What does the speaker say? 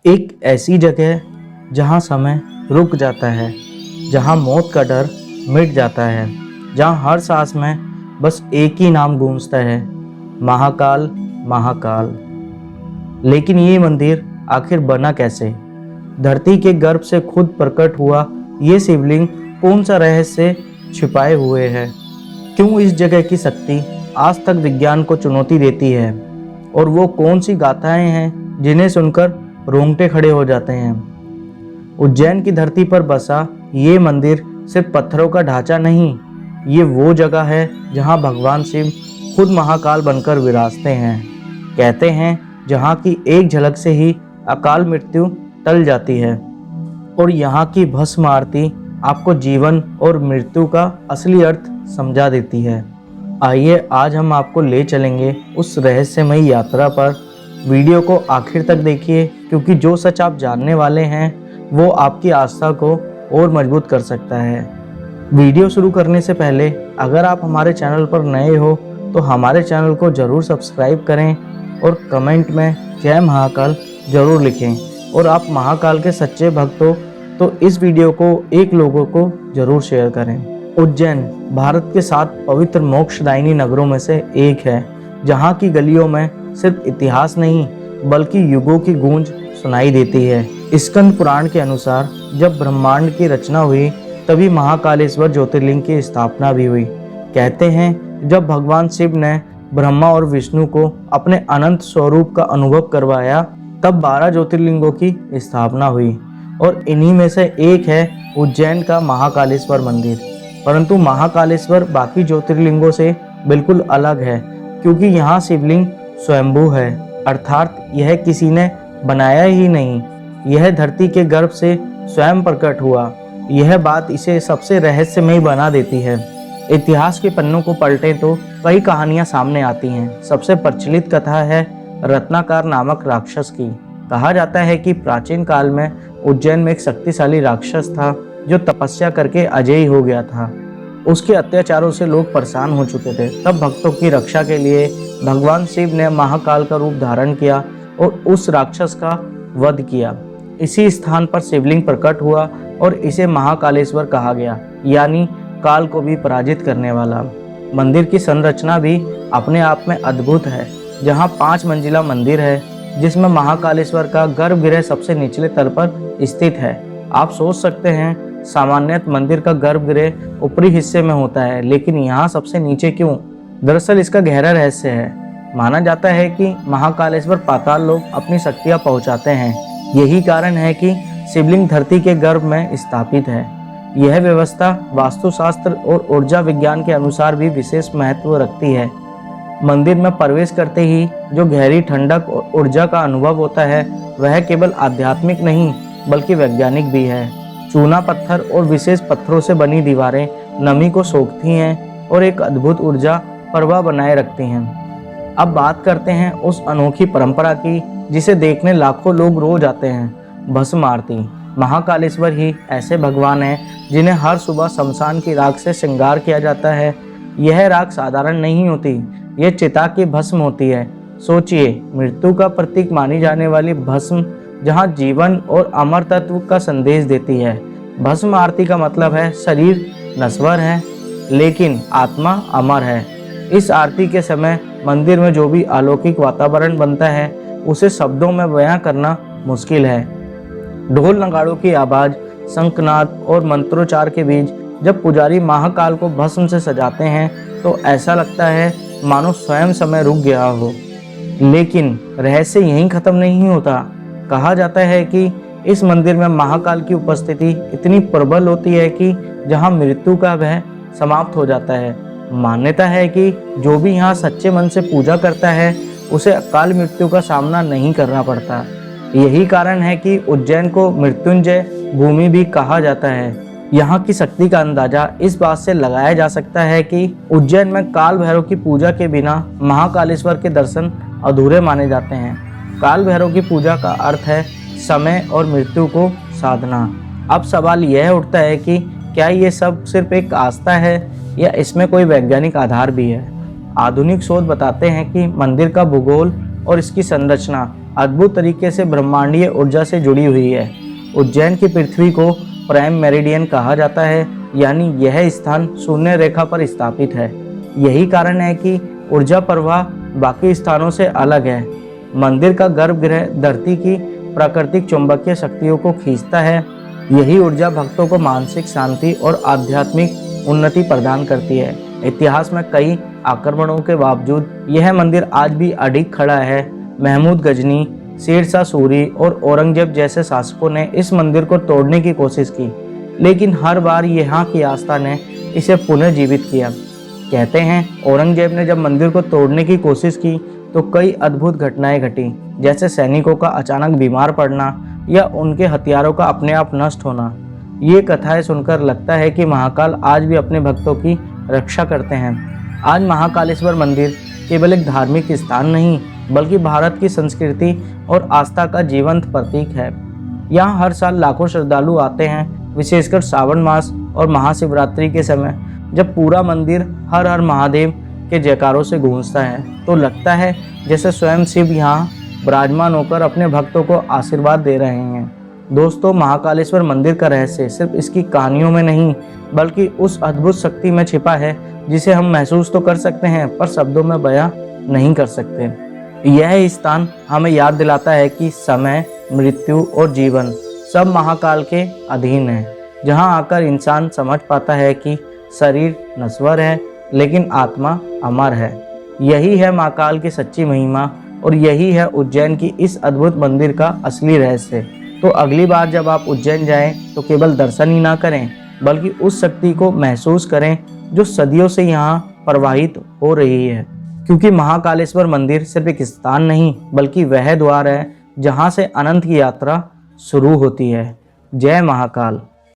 एक ऐसी जगह जहाँ समय रुक जाता है, जहाँ मौत का डर मिट जाता है, जहाँ हर सांस में बस एक ही नाम गूंजता है, महाकाल महाकाल। लेकिन ये मंदिर आखिर बना कैसे? धरती के गर्भ से खुद प्रकट हुआ ये शिवलिंग कौन सा रहस्य छिपाए हुए है? क्यों इस जगह की शक्ति आज तक विज्ञान को चुनौती देती है? और वो कौन सी गाथाएं हैं जिन्हें सुनकर रोंगटे खड़े हो जाते हैं? उज्जैन की धरती पर बसा ये मंदिर सिर्फ पत्थरों का ढांचा नहीं, ये वो जगह है जहां भगवान शिव खुद महाकाल बनकर विराजते हैं। कहते हैं जहां की एक झलक से ही अकाल मृत्यु टल जाती है और यहाँ की भस्म आरती आपको जीवन और मृत्यु का असली अर्थ समझा देती है। आइए आज हम आपको ले चलेंगे उस रहस्यमयी यात्रा पर। वीडियो को आखिर तक देखिए, क्योंकि जो सच आप जानने वाले हैं वो आपकी आस्था को और मजबूत कर सकता है। वीडियो शुरू करने से पहले अगर आप हमारे चैनल पर नए हो तो हमारे चैनल को ज़रूर सब्सक्राइब करें और कमेंट में जय महाकाल ज़रूर लिखें। और आप महाकाल के सच्चे भक्त हो तो इस वीडियो को एक लोगों को ज़रूर शेयर करें। उज्जैन भारत के 7 पवित्र मोक्षदायिनी नगरों में से एक है, जहाँ की गलियों में सिर्फ इतिहास नहीं बल्कि युगों की गूंज सुनाई देती है। स्कंद पुराण के अनुसार जब ब्रह्मांड की रचना हुई तभी महाकालेश्वर ज्योतिर्लिंग की स्थापना भी हुई। कहते हैं जब भगवान शिव ने ब्रह्मा और विष्णु को अपने अनंत स्वरूप का अनुभव करवाया तब 12 ज्योतिर्लिंगों की स्थापना हुई और इन्हीं में से एक है उज्जैन का महाकालेश्वर मंदिर। परंतु महाकालेश्वर बाकी ज्योतिर्लिंगों से बिल्कुल अलग है, क्योंकि यहाँ शिवलिंग स्वयंभू है, अर्थात यह किसी ने बनाया ही नहीं, यह धरती के गर्भ से स्वयं प्रकट हुआ। यह बात इसे सबसे रहस्यमयी बना देती है। इतिहास के पन्नों को पलटें तो कई कहानियां सामने आती हैं। सबसे प्रचलित कथा है रत्नाकर नामक राक्षस की। कहा जाता है कि प्राचीन काल में उज्जैन में एक शक्तिशाली राक्षस था जो तपस्या करके अजेय हो गया था। उसके अत्याचारों से लोग परेशान हो चुके थे। तब भक्तों की रक्षा के लिए भगवान शिव ने महाकाल का रूप धारण किया और उस राक्षस का वध किया। इसी स्थान पर शिवलिंग प्रकट हुआ और इसे महाकालेश्वर कहा गया, यानी काल को भी पराजित करने वाला। मंदिर की संरचना भी अपने आप में अद्भुत है। जहाँ 5 मंजिला मंदिर है, जिसमें महाकालेश्वर का गर्भगृह सबसे निचले तल पर स्थित है। आप सोच सकते हैं सामान्यतः मंदिर का गर्भगृह ऊपरी हिस्से में होता है, लेकिन यहाँ सबसे नीचे क्यों? दरअसल इसका गहरा रहस्य है। माना जाता है कि महाकालेश्वर पाताल लोक अपनी शक्तियाँ पहुँचाते हैं। यही कारण है कि शिवलिंग धरती के गर्भ में स्थापित है। यह व्यवस्था वास्तुशास्त्र और ऊर्जा विज्ञान के अनुसार भी विशेष महत्व रखती है। मंदिर में प्रवेश करते ही जो गहरी ठंडक और ऊर्जा का अनुभव होता है वह केवल आध्यात्मिक नहीं बल्कि वैज्ञानिक भी है। चूना पत्थर और विशेष पत्थरों से बनी दीवारें नमी को सोखती हैं और एक अद्भुत ऊर्जा प्रवाह बनाए रखती हैं। अब बात करते हैं उस अनोखी परंपरा की जिसे देखने लाखों लोग रोज आते हैं, भस्म आरती। महाकालेश्वर ही ऐसे भगवान हैं जिन्हें हर सुबह शमशान की राख से श्रृंगार किया जाता है। यह राख साधारण नहीं होती, यह चिता की भस्म होती है। सोचिए, मृत्यु का प्रतीक मानी जाने वाली भस्म जहाँ जीवन और अमर तत्व का संदेश देती है। भस्म आरती का मतलब है शरीर नश्वर है लेकिन आत्मा अमर है। इस आरती के समय मंदिर में जो भी अलौकिक वातावरण बनता है उसे शब्दों में बयां करना मुश्किल है। ढोल नगाड़ों की आवाज, शंखनाद और मंत्रोच्चार के बीच जब पुजारी महाकाल को भस्म से सजाते हैं तो ऐसा लगता है मानो स्वयं समय रुक गया हो। लेकिन रहस्य यहीं खत्म नहीं होता। कहा जाता है कि इस मंदिर में महाकाल की उपस्थिति इतनी प्रबल होती है कि जहां मृत्यु का भय समाप्त हो जाता है। मान्यता है कि जो भी यहाँ सच्चे मन से पूजा करता है उसे अकाल मृत्यु का सामना नहीं करना पड़ता। यही कारण है कि उज्जैन को मृत्युंजय भूमि भी कहा जाता है। यहाँ की शक्ति का अंदाजा इस बात से लगाया जा सकता है कि उज्जैन में काल भैरव की पूजा के बिना महाकालेश्वर के दर्शन अधूरे माने जाते हैं। काल भैरव की पूजा का अर्थ है समय और मृत्यु को साधना। अब सवाल यह उठता है कि क्या ये सब सिर्फ एक आस्था है या इसमें कोई वैज्ञानिक आधार भी है? आधुनिक शोध बताते हैं कि मंदिर का भूगोल और इसकी संरचना अद्भुत तरीके से ब्रह्मांडीय ऊर्जा से जुड़ी हुई है। उज्जैन की पृथ्वी को प्राइम मेरिडियन कहा जाता है, यानी यह स्थान शून्य रेखा पर स्थापित है। यही कारण है कि ऊर्जा प्रवाह बाकी स्थानों से अलग है। मंदिर का गर्भगृह धरती की प्राकृतिक चुंबकीय शक्तियों को खींचता है। यही ऊर्जा भक्तों को मानसिक शांति और आध्यात्मिक उन्नति प्रदान करती है। इतिहास में कई आक्रमणों के बावजूद यह मंदिर आज भी अडिग खड़ा है। महमूद गजनी, शेरशाह सूरी और औरंगजेब जैसे शासकों ने इस मंदिर को तोड़ने की कोशिश की, लेकिन हर बार यहाँ की आस्था ने इसे पुनर्जीवित किया। कहते हैं औरंगजेब ने जब मंदिर को तोड़ने की कोशिश की तो कई अद्भुत घटनाएं घटी, जैसे सैनिकों का अचानक बीमार पड़ना या उनके हथियारों का अपने आप नष्ट होना। ये कथाएं सुनकर लगता है कि महाकाल आज भी अपने भक्तों की रक्षा करते हैं। आज महाकालेश्वर मंदिर केवल एक धार्मिक स्थान नहीं, बल्कि भारत की संस्कृति और आस्था का जीवंत प्रतीक है। यहाँ हर साल लाखों श्रद्धालु आते हैं, विशेषकर श्रावण मास और महाशिवरात्रि के समय, जब पूरा मंदिर हर हर महादेव के जयकारों से गूंजता है तो लगता है जैसे स्वयं शिव यहाँ विराजमान होकर अपने भक्तों को आशीर्वाद दे रहे हैं। दोस्तों, महाकालेश्वर मंदिर का रहस्य सिर्फ इसकी कहानियों में नहीं, बल्कि उस अद्भुत शक्ति में छिपा है जिसे हम महसूस तो कर सकते हैं पर शब्दों में बयां नहीं कर सकते। यह स्थान हमें याद दिलाता है कि समय, मृत्यु और जीवन सब महाकाल के अधीन है, जहां आकर इंसान समझ पाता है कि शरीर नश्वर है लेकिन आत्मा अमर है। यही है महाकाल की सच्ची महिमा और यही है उज्जैन की इस अद्भुत मंदिर का असली रहस्य। तो अगली बार जब आप उज्जैन जाएं तो केवल दर्शन ही ना करें, बल्कि उस शक्ति को महसूस करें जो सदियों से यहाँ प्रवाहित हो रही है। क्योंकि महाकालेश्वर मंदिर सिर्फ एक स्थान नहीं, बल्कि वह द्वार है जहाँ से अनंत की यात्रा शुरू होती है। जय महाकाल।